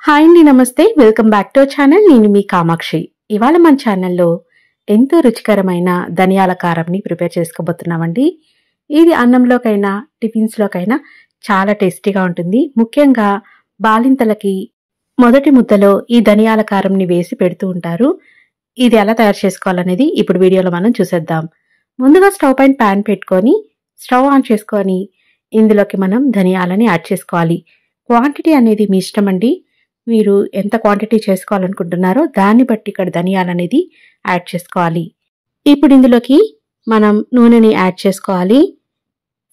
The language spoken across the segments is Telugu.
హాయ్ అండి, నమస్తే. Welcome back to our channel. నేను మీ కామాక్షి. ఇవాళ మన ఛానల్లో ఎంతో రుచికరమైన ధనియాల కారంని ప్రిపేర్ చేసుకోబోతున్నామండి. ఇది అన్నంలోకైనా టిఫిన్స్లోకైనా చాలా టేస్టీగా ఉంటుంది. ముఖ్యంగా బాలింతలకి మొదటి ముద్దలో ఈ ధనియాల కారంని వేసి పెడుతూ ఉంటారు. ఇది ఎలా తయారు చేసుకోవాలనేది ఇప్పుడు వీడియోలో మనం చూసేద్దాం. ముందుగా స్టవ్ పైన ప్యాన్ పెట్టుకొని స్టవ్ ఆన్ చేసుకొని ఇందులోకి మనం ధనియాలని యాడ్ చేసుకోవాలి. క్వాంటిటీ అనేది మీ ఇష్టం అండి. మీరు ఎంత క్వాంటిటీ చేసుకోవాలనుకుంటున్నారో దాన్ని బట్టి ఇక్కడ ధనియాలు అనేది యాడ్ చేసుకోవాలి. ఇప్పుడు ఇందులోకి మనం నూనెని యాడ్ చేసుకోవాలి.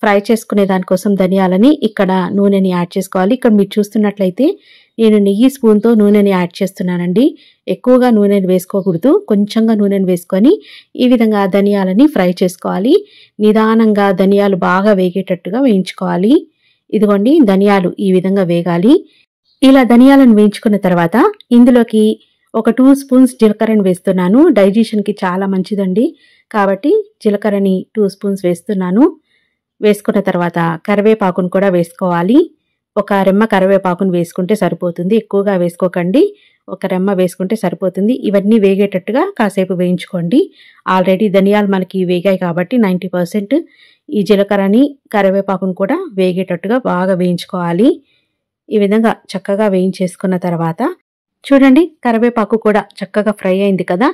ఫ్రై చేసుకునే దానికోసం ధనియాలని ఇక్కడ నూనెని యాడ్ చేసుకోవాలి. ఇక్కడ మీరు చూస్తున్నట్లయితే నేను నెయ్యి స్పూన్తో నూనెని యాడ్ చేస్తున్నానండి. ఎక్కువగా నూనెని వేసుకోకూడదు, కొంచెంగా నూనెని వేసుకొని ఈ విధంగా ధనియాలని ఫ్రై చేసుకోవాలి. నిదానంగా ధనియాలు బాగా వేగేటట్టుగా వేయించుకోవాలి. ఇదిగోండి, ధనియాలు ఈ విధంగా వేగాలి. ఇలా ధనియాలను వేయించుకున్న తర్వాత ఇందులోకి ఒక 2 స్పూన్స్ జీలకర్రని వేస్తున్నాను. డైజెషన్కి చాలా మంచిదండి, కాబట్టి జీలకర్రని 2 స్పూన్స్ వేస్తున్నాను. వేసుకున్న తర్వాత కరివేపాకును కూడా వేసుకోవాలి. ఒక రెమ్మ కరివేపాకును వేసుకుంటే సరిపోతుంది, ఎక్కువగా వేసుకోకండి. ఒక రెమ్మ వేసుకుంటే సరిపోతుంది. ఇవన్నీ వేగేటట్టుగా కాసేపు వేయించుకోండి. ఆల్రెడీ ధనియాలు మనకి వేగాయి కాబట్టి 90% ఈ జీలకర్రని కరివేపాకును కూడా వేగేటట్టుగా బాగా వేయించుకోవాలి. ఈ విధంగా చక్కగా వేయించేసుకున్న తర్వాత చూడండి, కరివేపాకు కూడా చక్కగా ఫ్రై అయింది కదా,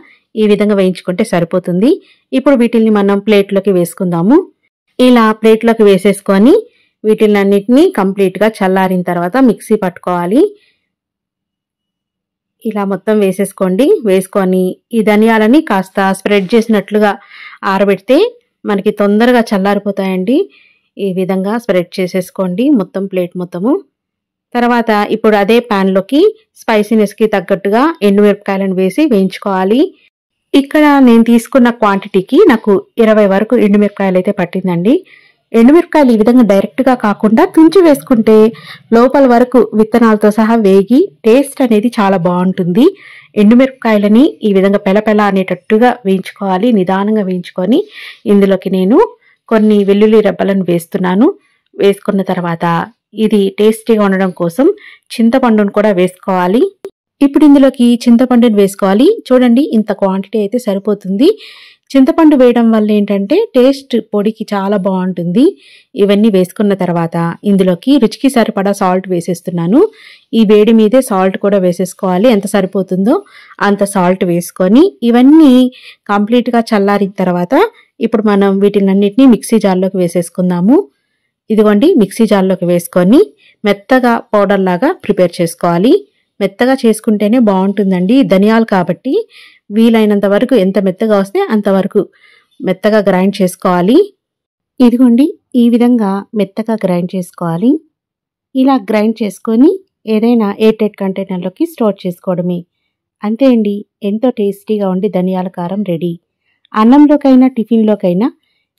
ఈ విధంగా వేయించుకుంటే సరిపోతుంది. ఇప్పుడు వీటిని మనం ప్లేట్లోకి వేసుకుందాము. ఇలా ప్లేట్లోకి వేసేసుకొని వీటిలన్నిటినీ కంప్లీట్గా చల్లారిన తర్వాత మిక్సీ పట్టుకోవాలి. ఇలా మొత్తం వేసేసుకోండి. వేసుకొని ఈ ధనియాలని కాస్త స్ప్రెడ్ చేసినట్లుగా ఆరబెడితే మనకి తొందరగా చల్లారిపోతాయండి. ఈ విధంగా స్ప్రెడ్ చేసేసుకోండి మొత్తం ప్లేట్ మొత్తము. తర్వాత ఇప్పుడు అదే ప్యాన్లోకి స్పైసీనెస్కి తగ్గట్టుగా ఎండుమిరపకాయలను వేసి వేయించుకోవాలి. ఇక్కడ నేను తీసుకున్న క్వాంటిటీకి నాకు 20 వరకు ఎండుమిరపకాయలు అయితే పట్టిందండి. ఎండుమిరపకాయలు ఈ విధంగా డైరెక్ట్గా కాకుండా తుంచి వేసుకుంటే లోపల వరకు విత్తనాలతో సహా వేగి టేస్ట్ అనేది చాలా బాగుంటుంది. ఎండుమిరపకాయలని ఈ విధంగా పెలపెల అనేటట్టుగా వేయించుకోవాలి. నిదానంగా వేయించుకొని ఇందులోకి నేను కొన్ని వెల్లుల్లి రెబ్బలను వేస్తున్నాను. వేసుకున్న తర్వాత ఇది టేస్టీగా ఉండడం కోసం చింతపండును కూడా వేసుకోవాలి. ఇప్పుడు ఇందులోకి చింతపండుని వేసుకోవాలి. చూడండి, ఇంత క్వాంటిటీ అయితే సరిపోతుంది. చింతపండు వేయడం వల్ల ఏంటంటే టేస్ట్ పొడికి చాలా బాగుంటుంది. ఇవన్నీ వేసుకున్న తర్వాత ఇందులోకి రుచికి సరిపడా సాల్ట్ వేసేస్తున్నాను. ఈ వేడి మీదే సాల్ట్ కూడా వేసేసుకోవాలి. ఎంత సరిపోతుందో అంత సాల్ట్ వేసుకొని ఇవన్నీ కంప్లీట్గా చల్లారిన తర్వాత ఇప్పుడు మనం వీటినన్నిటినీ మిక్సీ జార్లోకి వేసేసుకుందాము. ఇదిగోండి, మిక్సీ జార్లోకి వేసుకొని మెత్తగా పౌడర్ లాగా ప్రిపేర్ చేసుకోవాలి. మెత్తగా చేసుకుంటేనే బాగుంటుందండి. ధనియాలు కాబట్టి వీలైనంత వరకు ఎంత మెత్తగా వస్తే అంతవరకు మెత్తగా గ్రైండ్ చేసుకోవాలి. ఇదిగోండి, ఈ విధంగా మెత్తగా గ్రైండ్ చేసుకోవాలి. ఇలా గ్రైండ్ చేసుకొని ఏదైనా ఎయిర్టైట్ కంటైనర్లోకి స్టోర్ చేసుకోవడమే. అంతే అండి, ఎంతో టేస్టీగా ఉండి ధనియాల కారం రెడీ. అన్నంలోకైనా టిఫిన్లోకైనా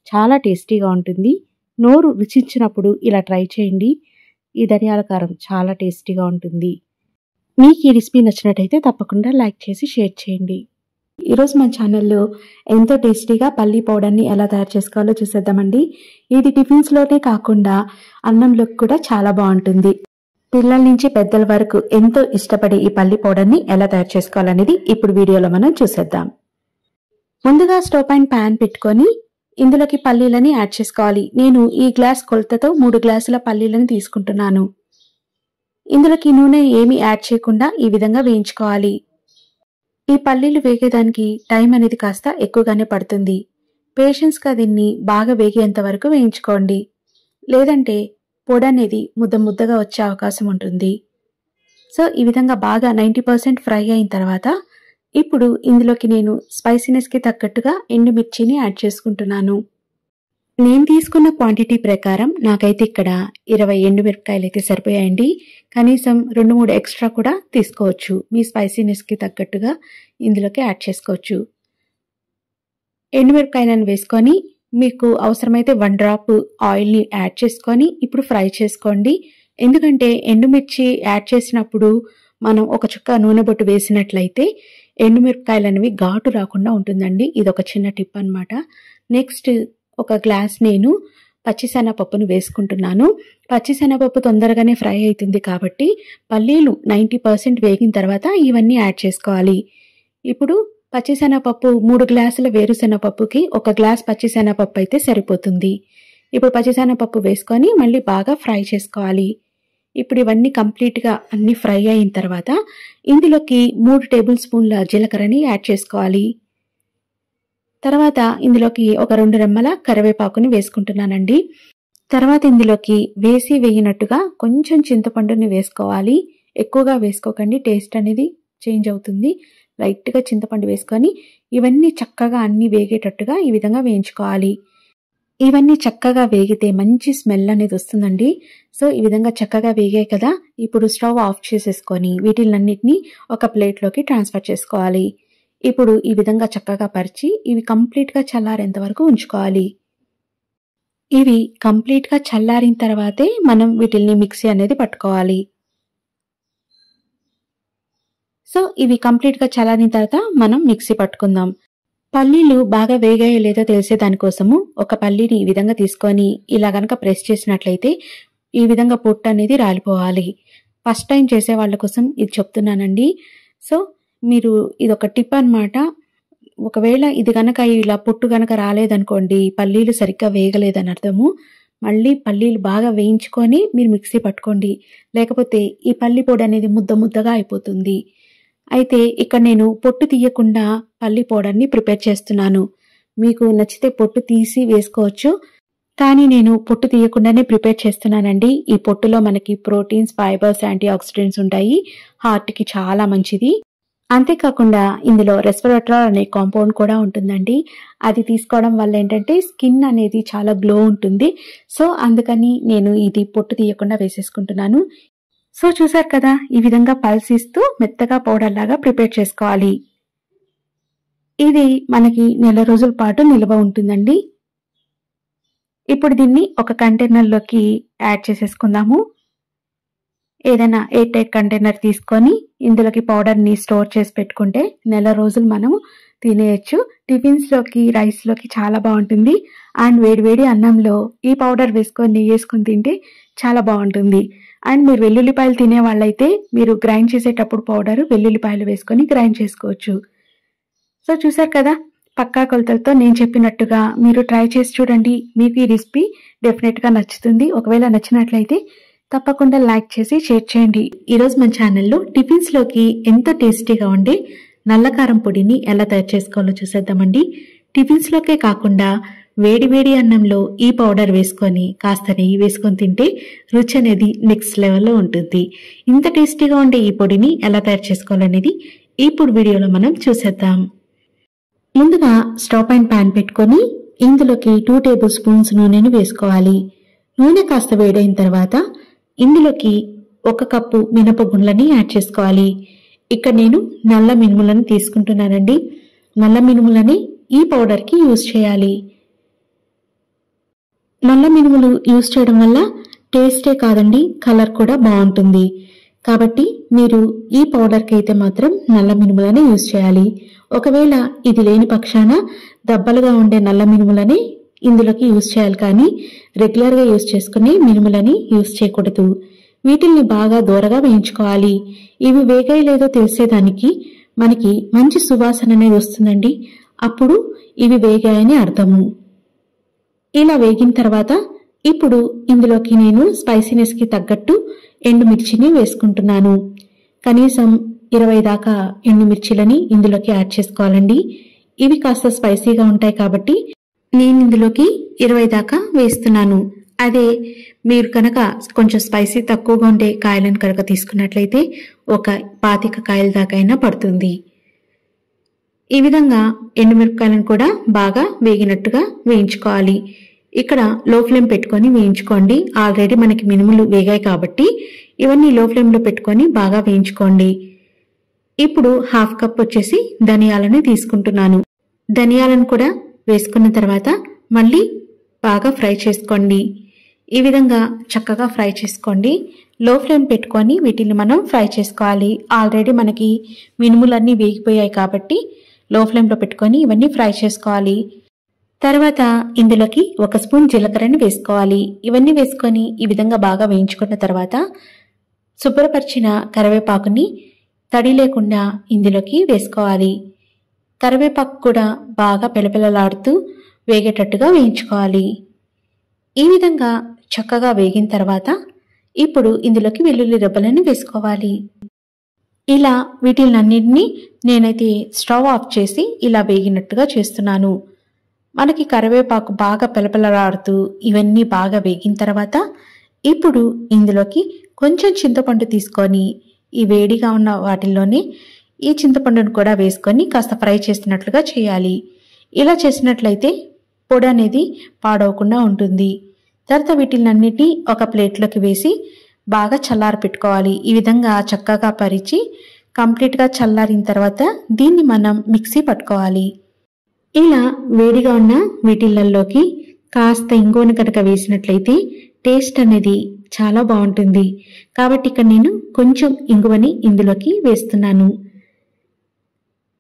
చాలా టేస్టీగా ఉంటుంది. నోరు రుచించినప్పుడు ఇలా ట్రై చేయండి. ఈ ధనియాల కారం చాలా టేస్టీగా ఉంటుంది. మీకు ఈ రెసిపీ నచ్చినట్టయితే తప్పకుండా లైక్ చేసి షేర్ చేయండి. ఈరోజు మన ఛానల్లో ఎంతో టేస్టీగా పల్లీ పౌడర్ని ఎలా తయారు చేసుకోవాలో చూసేద్దామండి. ఇది టిఫిన్స్లోనే కాకుండా అన్నంలోకి కూడా చాలా బాగుంటుంది. పిల్లల నుంచి పెద్దల వరకు ఎంతో ఇష్టపడే ఈ పల్లీ పౌడర్ని ఎలా తయారు చేసుకోవాలనేది ఇప్పుడు వీడియోలో మనం చూసేద్దాం. ముందుగా స్టవ్ పైన ప్యాన్ పెట్టుకొని ఇందులోకి పల్లీలని యాడ్ చేసుకోవాలి. నేను ఈ గ్లాస్ కొలతతో 3 గ్లాసుల పల్లీలను తీసుకుంటున్నాను. ఇందులోకి నూనె ఏమీ యాడ్ చేయకుండా ఈ విధంగా వేయించుకోవాలి. ఈ పల్లీలు వేగేదానికి టైం అనేది కాస్త ఎక్కువగానే పడుతుంది. పేషెన్స్గా దీన్ని బాగా వేగేంత వరకు వేయించుకోండి. లేదంటే పొడి అనేది ముద్ద ముద్దగా వచ్చే అవకాశం ఉంటుంది. సో ఈ విధంగా బాగా 90% ఫ్రై అయిన తర్వాత ఇప్పుడు ఇందులోకి నేను స్పైసీనెస్కి తగ్గట్టుగా ఎండుమిర్చిని యాడ్ చేసుకుంటున్నాను. నేను తీసుకున్న క్వాంటిటీ ప్రకారం నాకైతే ఇక్కడ 20 ఎండుమిరపకాయలు అయితే సరిపోయాయండి. కనీసం 2-3 ఎక్స్ట్రా కూడా తీసుకోవచ్చు. మీ స్పైసీనెస్కి తగ్గట్టుగా ఇందులోకి యాడ్ చేసుకోవచ్చు. ఎండుమిరపకాయలను వేసుకొని మీకు అవసరమైతే 1 డ్రాప్ ఆయిల్ని యాడ్ చేసుకొని ఇప్పుడు ఫ్రై చేసుకోండి. ఎందుకంటే ఎండుమిర్చి యాడ్ చేసినప్పుడు మనం ఒక చుక్క నూనె బొట్టు వేసినట్లయితే ఎండుమిరపకాయలు అనేవి ఘాటు రాకుండా ఉంటుందండి. ఇది ఒక చిన్న టిప్ అన్నమాట. నెక్స్ట్ ఒక గ్లాస్ నేను పచ్చిశనగపప్పును వేసుకుంటున్నాను. పచ్చిశనగపప్పు తొందరగానే ఫ్రై అవుతుంది కాబట్టి పల్లీలు 90% వేగిన తర్వాత ఇవన్నీ యాడ్ చేసుకోవాలి. ఇప్పుడు పచ్చిశనగపప్పు 3 గ్లాసుల వేరుశనగపప్పుకి 1 గ్లాస్ పచ్చిశనగపప్పు అయితే సరిపోతుంది. ఇప్పుడు పచ్చిశనగపప్పు వేసుకొని మళ్ళీ బాగా ఫ్రై చేసుకోవాలి. ఇప్పుడు ఇవన్నీ కంప్లీట్గా అన్ని ఫ్రై అయిన తర్వాత ఇందులోకి 3 టేబుల్ స్పూన్ల జీలకర్రని యాడ్ చేసుకోవాలి. తర్వాత ఇందులోకి ఒక 2 రెమ్మల కరివేపాకుని వేసుకుంటున్నానండి. తర్వాత ఇందులోకి వేయినట్టుగా కొంచెం చింతపండుని వేసుకోవాలి. ఎక్కువగా వేసుకోకండి, టేస్ట్ అనేది చేంజ్ అవుతుంది. లైట్గా చింతపండు వేసుకొని ఇవన్నీ చక్కగా అన్ని వేగేటట్టుగా ఈ విధంగా వేయించుకోవాలి. ఇవన్నీ చక్కగా వేగితే మంచి స్మెల్ అనేది వస్తుందండి. సో ఈ విధంగా చక్కగా వేగాయి కదా, ఇప్పుడు స్టవ్ ఆఫ్ చేసేసుకొని వీటిలన్నిటినీ ఒక ప్లేట్లోకి ట్రాన్స్ఫర్ చేసుకోవాలి. ఇప్పుడు ఈ విధంగా చక్కగా పరిచి ఇవి కంప్లీట్గా చల్లారేంత వరకు ఉంచుకోవాలి. ఇవి కంప్లీట్గా చల్లారిన తర్వాతే మనం వీటిల్ని మిక్సీ అనేది పట్టుకోవాలి. సో ఇవి కంప్లీట్గా చల్లారిన తర్వాత మనం మిక్సీ పట్టుకుందాం. పల్లీలు బాగా వేగాయో లేదో తెలిసే దానికోసము ఒక పల్లీని ఈ విధంగా తీసుకొని ఇలా గనక ప్రెస్ చేసినట్లయితే ఈ విధంగా పొట్టు అనేది రాలిపోవాలి. ఫస్ట్ టైం చేసే వాళ్ళ కోసం ఇది చెప్తున్నానండి. సో మీరు ఇదొక టిప్ అన్నమాట. ఒకవేళ ఇది గనక ఇలా పొట్టు గనక రాలేదనుకోండి, పల్లీలు సరిగ్గా వేగలేదని అర్థము. మళ్ళీ పల్లీలు బాగా వేయించుకొని మీరు మిక్సీ పట్టుకోండి, లేకపోతే ఈ పల్లి పొడి అనేది ముద్దగా అయిపోతుంది. అయితే ఇక్కడ నేను పొట్టు తీయకుండా పల్లి పౌడర్ని ప్రిపేర్ చేస్తున్నాను. మీకు నచ్చితే పొట్టు తీసి వేసుకోవచ్చు, కానీ నేను పొట్టు తీయకుండానే ప్రిపేర్ చేస్తున్నానండి. ఈ పొట్టులో మనకి ప్రోటీన్స్, ఫైబర్స్, యాంటీ ఆక్సిడెంట్స్ ఉంటాయి. హార్ట్కి చాలా మంచిది. అంతేకాకుండా ఇందులో రెస్వెరాట్రాల్ అనే కాంపౌండ్ కూడా ఉంటుందండి. అది తీసుకోవడం వల్ల ఏంటంటే స్కిన్ అనేది చాలా గ్లో ఉంటుంది. సో అందుకని నేను ఇది పొట్టు తీయకుండా వేసేసుకుంటున్నాను. సో చూసారు కదా, ఈ విధంగా పల్స్ ఇస్తూ మెత్తగా పౌడర్ లాగా ప్రిపేర్ చేసుకోవాలి. ఇది మనకి నెల రోజుల పాటు నిల్వ ఉంటుందండి. ఇప్పుడు దీన్ని ఒక కంటైనర్లోకి యాడ్ చేసేసుకుందాము. ఏదైనా ఎయిర్ టైట్ కంటైనర్ తీసుకొని ఇందులోకి పౌడర్ని స్టోర్ చేసి పెట్టుకుంటే నెల రోజులు మనం తినేయచ్చు. టిఫిన్స్లోకి, రైస్లోకి చాలా బాగుంటుంది. అండ్ వేడివేడి అన్నంలో ఈ పౌడర్ వేసుకొని నెయ్యి వేసుకొని తింటే చాలా బాగుంటుంది. అండ్ మీరు వెల్లుల్లిపాయలు తినే వాళ్ళైతే మీరు గ్రైండ్ చేసేటప్పుడు పౌడర్ వెల్లుల్లిపాయలు వేసుకొని గ్రైండ్ చేసుకోవచ్చు. సో చూసారు కదా, పక్కా కొలతలతో నేను చెప్పినట్టుగా మీరు ట్రై చేసి చూడండి. మీకు ఈ రెసిపీ డెఫినెట్గా నచ్చుతుంది. ఒకవేళ నచ్చినట్లయితే తప్పకుండా లైక్ చేసి షేర్ చేయండి. ఈరోజు మన ఛానల్లో టిఫిన్స్లోకి ఎంతో టేస్టీగా ఉండే నల్లకారం పొడిని ఎలా తయారు చేసుకోవాలో చూసేద్దామండి. టిఫిన్స్లోకే కాకుండా వేడి అన్నంలో ఈ పౌడర్ వేసుకొని కాస్త నెయ్యి వేసుకొని తింటే రుచి అనేది నెక్స్ట్ లెవెల్లో ఉంటుంది. ఇంత టేస్టీగా ఉండే ఈ పొడిని ఎలా తయారు చేసుకోవాలనేది ఇప్పుడు వీడియోలో మనం చూసేద్దాం. ముందుగా స్టవ్ పైన ప్యాన్ పెట్టుకొని ఇందులోకి 2 టేబుల్ స్పూన్స్ నూనెను వేసుకోవాలి. నూనె కాస్త వేడైన తర్వాత ఇందులోకి 1 కప్పు మినపగుండ్లని యాడ్ చేసుకోవాలి. ఇక్కడ నేను నల్ల మినుములను తీసుకుంటున్నానండి. నల్ల మినుములని ఈ పౌడర్కి యూజ్ చేయాలి. నల్ల మినుములు యూజ్ చేయడం వల్ల టేస్టే కాదండి, కలర్ కూడా బాగుంటుంది. కాబట్టి మీరు ఈ పౌడర్కి అయితే మాత్రం నల్ల మినుములనే యూజ్ చేయాలి. ఒకవేళ ఇది లేని పక్షాన దబ్బలుగా ఉండే నల్ల మినుములని ఇందులోకి యూజ్ చేయాలి, కానీ రెగ్యులర్గా యూజ్ చేసుకునే మినుములని యూజ్ చేయకూడదు. వీటిల్ని బాగా దూరగా వేయించుకోవాలి. ఇవి వేగాయి లేదో తెలిసేదానికి మనకి మంచి సువాసన అనేది వస్తుందండి. అప్పుడు ఇవి వేగాయని అర్థము. ఇలా వేగిన తర్వాత ఇప్పుడు ఇందులోకి నేను స్పైసీనెస్కి తగ్గట్టు ఎండుమిర్చిని వేసుకుంటున్నాను. కనీసం 20 దాకా ఎండుమిర్చిలని ఇందులోకి యాడ్ చేసుకోవాలండి. ఇవి కాస్త స్పైసీగా ఉంటాయి కాబట్టి నేను ఇందులోకి 20 దాకా వేస్తున్నాను. అదే మీరు కనుక కొంచెం స్పైసీ తక్కువగా ఉండే కాయలను కనుక తీసుకున్నట్లయితే ఒక 25 కాయల దాకా అయినా పడుతుంది. ఈ విధంగా ఎండుమిరపకాయలను కూడా బాగా వేగినట్టుగా వేయించుకోవాలి. ఇక్కడ లో ఫ్లేమ్ పెట్టుకొని వేయించుకోండి. ఆల్రెడీ మనకి మినుములు వేగాయి కాబట్టి ఇవన్నీ లో ఫ్లేమ్లో పెట్టుకొని బాగా వేయించుకోండి. ఇప్పుడు 1/2 కప్ వచ్చేసి ధనియాలను తీసుకుంటున్నాను. ధనియాలను కూడా వేసుకున్న తర్వాత మళ్ళీ బాగా ఫ్రై చేసుకోండి. ఈ విధంగా చక్కగా ఫ్రై చేసుకోండి. లో ఫ్లేమ్ పెట్టుకొని వీటిని మనం ఫ్రై చేసుకోవాలి. ఆల్రెడీ మనకి మినుములన్నీ వేగిపోయాయి కాబట్టి లో ఫ్లేమ్లో పెట్టుకొని ఇవన్నీ ఫ్రై చేసుకోవాలి. తర్వాత ఇందులోకి 1 స్పూన్ జీలకర్రని వేసుకోవాలి. ఇవన్నీ వేసుకొని ఈ విధంగా బాగా వేయించుకున్న తర్వాత శుభ్రపరిచిన కరివేపాకుని తడి లేకుండా ఇందులోకి వేసుకోవాలి. కరివేపాకు కూడా బాగా పెళపెళలాడుతూ వేగేటట్టుగా వేయించుకోవాలి. ఈ విధంగా చక్కగా వేగిన తర్వాత ఇప్పుడు ఇందులోకి వెల్లుల్లి రెబ్బలను వేసుకోవాలి. ఇలా వీటిలన్నింటినీ నేనైతే స్టవ్ ఆఫ్ చేసి ఇలా వేగినట్టుగా చేస్తున్నాను. మనకి కరివేపాకు బాగా పెళపెళలాడుతూ ఇవన్నీ బాగా వేగిన తర్వాత ఇప్పుడు ఇందులోకి కొంచెం చింతపండు తీసుకొని ఈ వేడిగా ఉన్న వాటిల్లోనే ఈ చింతపండును కూడా వేసుకొని కాస్త ఫ్రై చేసినట్లుగా చేయాలి. ఇలా చేసినట్లయితే పొడి అనేది పాడవకుండా ఉంటుంది. తర్వాత వీటిలన్నిటినీ ఒక ప్లేట్లోకి వేసి బాగా చల్లారి పెట్టుకోవాలి. ఈ విధంగా చక్కగా పరిచి కంప్లీట్గా చల్లారిన తర్వాత దీన్ని మనం మిక్సీ పట్టుకోవాలి. ఇలా వేడిగా ఉన్న వీటిలలోకి కాస్త ఇంగువను కనుక వేసినట్లయితే టేస్ట్ అనేది చాలా బాగుంటుంది. కాబట్టి ఇక్కడ నేను కొంచెం ఇంగువని ఇందులోకి వేస్తున్నాను.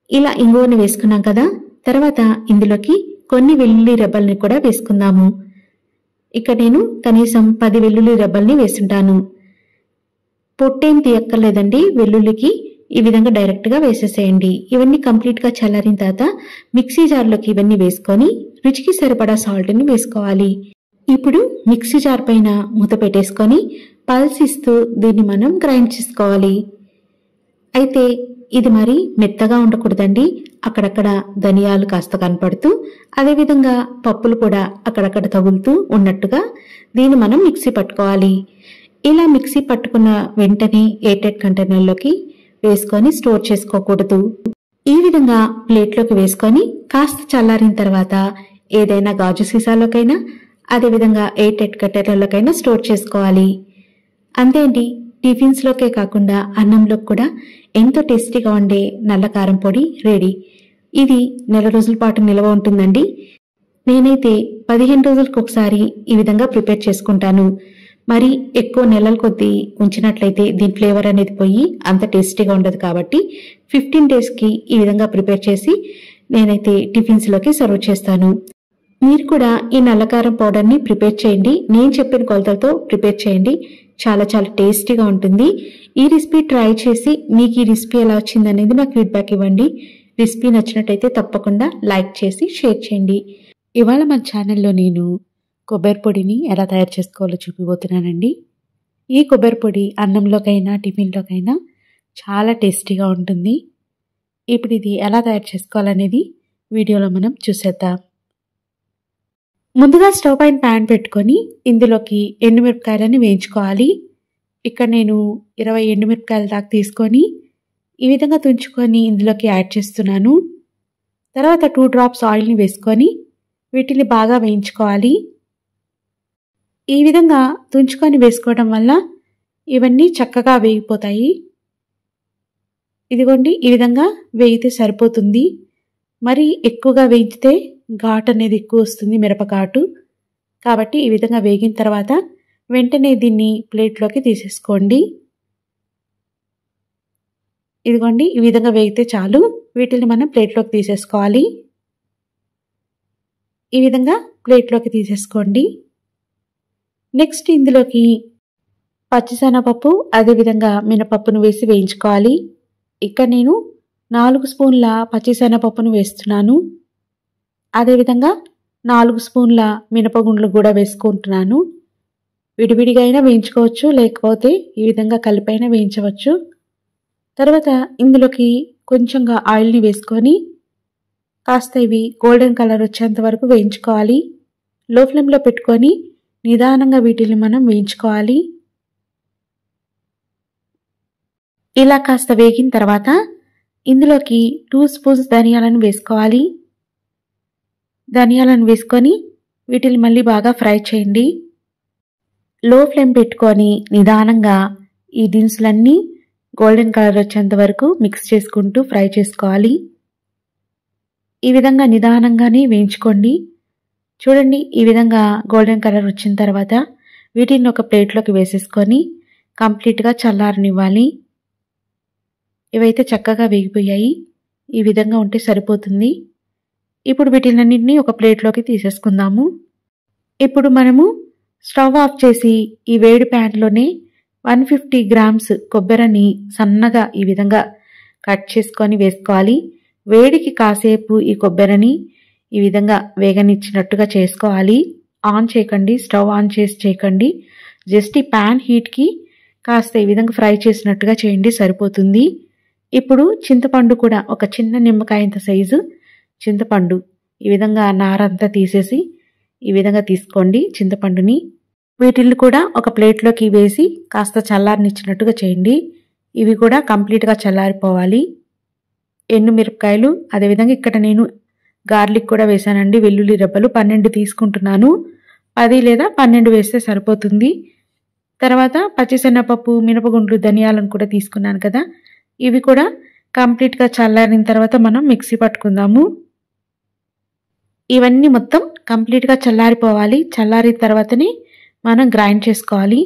ఇలా ఇంగువని వేసుకున్నాం కదా, తర్వాత ఇందులోకి కొన్ని వెల్లుల్లి రెబ్బల్ని కూడా వేసుకుందాము. ఇక్కడ నేను కనీసం 10 వెల్లుల్లి రెబ్బల్ని వేసుంటాను. పొట్టేం తీయక్కర్లేదండి వెల్లుల్లికి. ఈ విధంగా డైరెక్ట్గా వేసేసేయండి. ఇవన్నీ కంప్లీట్గా చల్లారిన తర్వాత మిక్సీ జార్లోకి ఇవన్నీ వేసుకొని రుచికి సరిపడా సాల్ట్ని వేసుకోవాలి. ఇప్పుడు మిక్సీ జార్ పైన మూత పెట్టేసుకొని పల్స్ ఇస్తూ దీన్ని మనం గ్రైండ్ చేసుకోవాలి. అయితే ఇది మరి మెత్తగా ఉండకూడదండి. అక్కడక్కడ ధనియాలు కాస్త కనపడుతూ అదేవిధంగా పప్పులు కూడా అక్కడక్కడ తగులుతూ ఉన్నట్టుగా దీన్ని మనం మిక్సీ పట్టుకోవాలి. ఇలా మిక్సీ పట్టుకున్న వెంటనే ఎయిర్టైట్ కంటైనర్లోకి వేసుకొని స్టోర్ చేసుకోకూడదు. ఈ విధంగా ప్లేట్లోకి వేసుకొని కాస్త చల్లారిన తర్వాత ఏదైనా గాజు సీసాలోకైనా అదేవిధంగా ఎయిర్టైట్ కంటైనర్లోకైనా స్టోర్ చేసుకోవాలి. అంతే అండి, టిఫిన్స్లోకే కాకుండా అన్నంలోకి కూడా ఎంతో టేస్టీగా ఉండే నల్ల కారం పొడి రెడీ. ఇది నెల రోజుల పాటు నిల్వ ఉంటుందండి. నేనైతే 15 రోజులకు ఒకసారి ఈ విధంగా ప్రిపేర్ చేసుకుంటాను. మరి ఎక్కువ నెలల కొద్దీ ఉంచినట్లయితే దీని ఫ్లేవర్ అనేది పోయి అంత టేస్టీగా ఉండదు. కాబట్టి 15 డేస్కి ఈ విధంగా ప్రిపేర్ చేసి నేనైతే టిఫిన్స్లోకి సర్వ్ చేస్తాను. మీరు కూడా ఈ నల్లకారం పౌడర్ని ప్రిపేర్ చేయండి. నేను చెప్పిన కొలతలతో ప్రిపేర్ చేయండి. చాలా చాలా టేస్టీగా ఉంటుంది. ఈ రెసిపీ ట్రై చేసి మీకు ఈ రెసిపీ ఎలా వచ్చింది అనేది నాకు ఫీడ్బ్యాక్ ఇవ్వండి. రెసిపీ నచ్చినట్టయితే తప్పకుండా లైక్ చేసి షేర్ చేయండి. ఇవాళ మన ఛానల్లో నేను కొబ్బరి పొడిని ఎలా తయారు చేసుకోవాలో చూపిపోతున్నానండి. ఈ కొబ్బరి పొడి అన్నంలోకైనా టిఫిన్లోకైనా చాలా టేస్టీగా ఉంటుంది. ఇప్పుడు ఇది ఎలా తయారు చేసుకోవాలనేది వీడియోలో మనం చూసేద్దాం. ముందుగా స్టవ్ పైన ప్యాన్ పెట్టుకొని ఇందులోకి ఎండుమిరపకాయలని వేయించుకోవాలి. ఇక్కడ నేను 20 ఎండుమిరపకాయల దాకా తీసుకొని ఈ విధంగా తుంచుకొని ఇందులోకి యాడ్ చేస్తున్నాను. తర్వాత 2 డ్రాప్స్ ఆయిల్ని వేసుకొని వీటిని బాగా వేయించుకోవాలి. ఈ విధంగా తుంచుకొని వేసుకోవడం వల్ల ఇవన్నీ చక్కగా వేగిపోతాయి. ఇదిగోండి, ఈ విధంగా వేగితే సరిపోతుంది. మరి ఎక్కువగా వేయించితే ఘాటు అనేది ఎక్కువ వస్తుంది, మిరపఘాటు. కాబట్టి ఈ విధంగా వేగిన తర్వాత వెంటనే దీన్ని ప్లేట్లోకి తీసేసుకోండి. ఇదిగోండి, ఈ విధంగా వేగితే చాలు. వీటిని మనం ప్లేట్లోకి తీసేసుకోవాలి. ఈ విధంగా ప్లేట్లోకి తీసేసుకోండి. నెక్స్ట్ ఇందులోకి పచ్చిశనగపప్పు అదేవిధంగా మినపప్పును వేసి వేయించుకోవాలి. ఇక్కడ నేను 4 స్పూన్ల పచ్చిశనగపప్పును వేస్తున్నాను. అదేవిధంగా 4 స్పూన్ల మినపగుండ్లు కూడా వేసుకుంటున్నాను. విడివిడిగా అయినా వేయించుకోవచ్చు, లేకపోతే ఈ విధంగా కలిపైనా వేయించవచ్చు. తర్వాత ఇందులోకి కొంచెంగా ఆయిల్ని వేసుకొని కాస్త ఇవి గోల్డెన్ కలర్ వచ్చేంత వరకు వేయించుకోవాలి. లో ఫ్లేమ్లో పెట్టుకొని నిదానంగా వీటిని మనం వేయించుకోవాలి. ఇలా కాస్త వేగిన తర్వాత ఇందులోకి 2 స్పూన్స్ ధనియాలను వేసుకోవాలి. ధనియాలను వేసుకొని వీటిని మళ్ళీ బాగా ఫ్రై చేయండి. లో ఫ్లేమ్ పెట్టుకొని నిదానంగా ఈ దినుసులన్నీ గోల్డెన్ కలర్ వచ్చేంత వరకు మిక్స్ చేసుకుంటూ ఫ్రై చేసుకోవాలి. ఈ విధంగా నిదానంగానే వేయించుకోండి. చూడండి, ఈ విధంగా గోల్డెన్ కలర్ వచ్చిన తర్వాత వీటిని ఒక ప్లేట్లోకి వేసేసుకొని కంప్లీట్గా చల్లారనివ్వాలి. ఇవైతే చక్కగా వేగిపోయాయి. ఈ విధంగా ఉంటే సరిపోతుంది. ఇప్పుడు వీటిలన్నింటినీ ఒక ప్లేట్లోకి తీసేసుకుందాము. ఇప్పుడు మనము స్టవ్ ఆఫ్ చేసి ఈ వేడి ప్యాన్లోనే 150 గ్రామ్స్ కొబ్బరిని సన్నగా ఈ విధంగా కట్ చేసుకొని వేసుకోవాలి. వేడికి కాసేపు ఈ కొబ్బరిని ఈ విధంగా వేగనిచ్చినట్టుగా చేసుకోవాలి. ఆన్ చేయకండి, స్టవ్ ఆన్ చేసి చేయకండి. జస్ట్ ఈ ప్యాన్ హీట్కి కాస్త ఈ విధంగా ఫ్రై చేసినట్టుగా చేయండి, సరిపోతుంది. ఇప్పుడు చింతపండు కూడా ఒక చిన్న నిమ్మకాయంత సైజు చింతపండు ఈ విధంగా నారంతా తీసేసి ఈ విధంగా తీసుకోండి చింతపండుని. వీటిల్ని కూడా ఒక ప్లేట్లోకి వేసి కాస్త చల్లారనిచ్చినట్టుగా చేయండి. ఇవి కూడా కంప్లీట్గా చల్లారిపోవాలి. ఎండుమిరపకాయలు, అదేవిధంగా ఇక్కడ నేను గార్లిక్ కూడా వేసానండి. వెల్లుల్లి రెబ్బలు 12 తీసుకుంటున్నాను. 10 లేదా 12 వేస్తే సరిపోతుంది. తర్వాత పచ్చిశనగపప్పు, మినపగుండ్లు, ధనియాలను కూడా తీసుకున్నాను కదా, ఇవి కూడా కంప్లీట్గా చల్లారిన తర్వాత మనం మిక్సీ పట్టుకుందాము. ఇవన్నీ మొత్తం కంప్లీట్గా చల్లారిపోవాలి. చల్లారిన తర్వాతనే మనం గ్రైండ్ చేసుకోవాలి.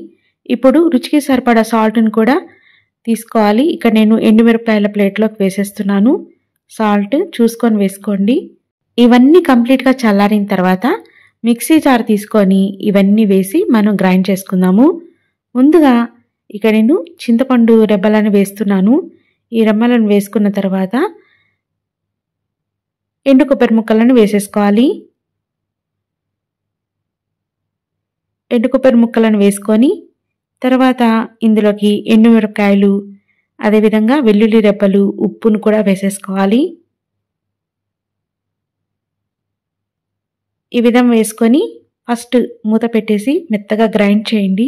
ఇప్పుడు రుచికి సరిపడా సాల్ట్ని కూడా తీసుకోవాలి. ఇక్కడ నేను ఎండుమిరపకాయల ప్లేట్లోకి వేసేస్తున్నాను. సాల్ట్ చూసుకొని వేసుకోండి. ఇవన్నీ కంప్లీట్గా చల్లారిన తర్వాత మిక్సీ జార్ తీసుకొని ఇవన్నీ వేసి మనం గ్రైండ్ చేసుకుందాము. ముందుగా ఇక్కడ నేను చింతపండు రెబ్బలను వేస్తున్నాను. ఈ రెమ్మలను వేసుకున్న తర్వాత ఎండు కొబ్బరి ముక్కలను వేసేసుకోవాలి. ఎండు కొబ్బరి ముక్కలను వేసుకొని తర్వాత ఇందులోకి ఎండుమిరపకాయలు, అదేవిధంగా వెల్లుల్లి రెబ్బలు, ఉప్పును కూడా వేసేసుకోవాలి. ఈ విధంగా వేసుకొని ఫస్ట్ మూత పెట్టేసి మెత్తగా గ్రైండ్ చేయండి.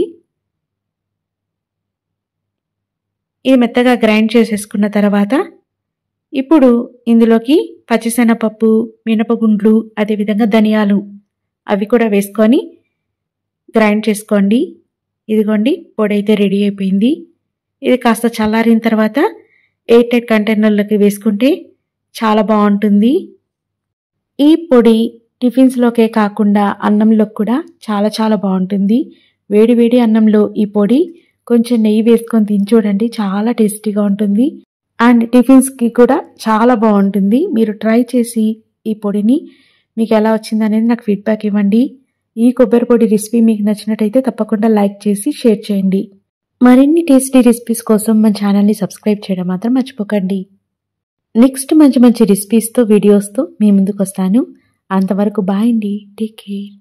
ఇది మెత్తగా గ్రైండ్ చేసేసుకున్న తర్వాత ఇప్పుడు ఇందులోకి పచ్చిశనగపప్పు, మినపగుండ్లు, అదేవిధంగా ధనియాలు అవి కూడా వేసుకొని గ్రైండ్ చేసుకోండి. ఇదిగోండి పొడి అయితే రెడీ అయిపోయింది. ఇది కాస్త చల్లారిన తర్వాత ఎయిర్ టైట్ కంటైనర్లోకి వేసుకుంటే చాలా బాగుంటుంది. ఈ పొడి టిఫిన్స్లోకే కాకుండా అన్నంలోకి కూడా చాలా చాలా బాగుంటుంది. వేడి వేడి అన్నంలో ఈ పొడి కొంచెం నెయ్యి వేసుకొని తిని చూడండి, చాలా టేస్టీగా ఉంటుంది. అండ్ టిఫిన్స్కి కూడా చాలా బాగుంటుంది. మీరు ట్రై చేసి ఈ పొడిని మీకు ఎలా వచ్చింది అనేది నాకు ఫీడ్బ్యాక్ ఇవ్వండి. ఈ కొబ్బరి పొడి రెసిపీ మీకు నచ్చినట్టయితే తప్పకుండా లైక్ చేసి షేర్ చేయండి. మరిన్ని టేస్టీ రెసిపీస్ కోసం మన ఛానల్ని సబ్స్క్రైబ్ చేయడం మాత్రం మర్చిపోకండి. నెక్స్ట్ మంచి మంచి రెసిపీస్తో, వీడియోస్తో మీ ముందుకు వస్తాను. అంతవరకు బాయ్ అండి. Take care.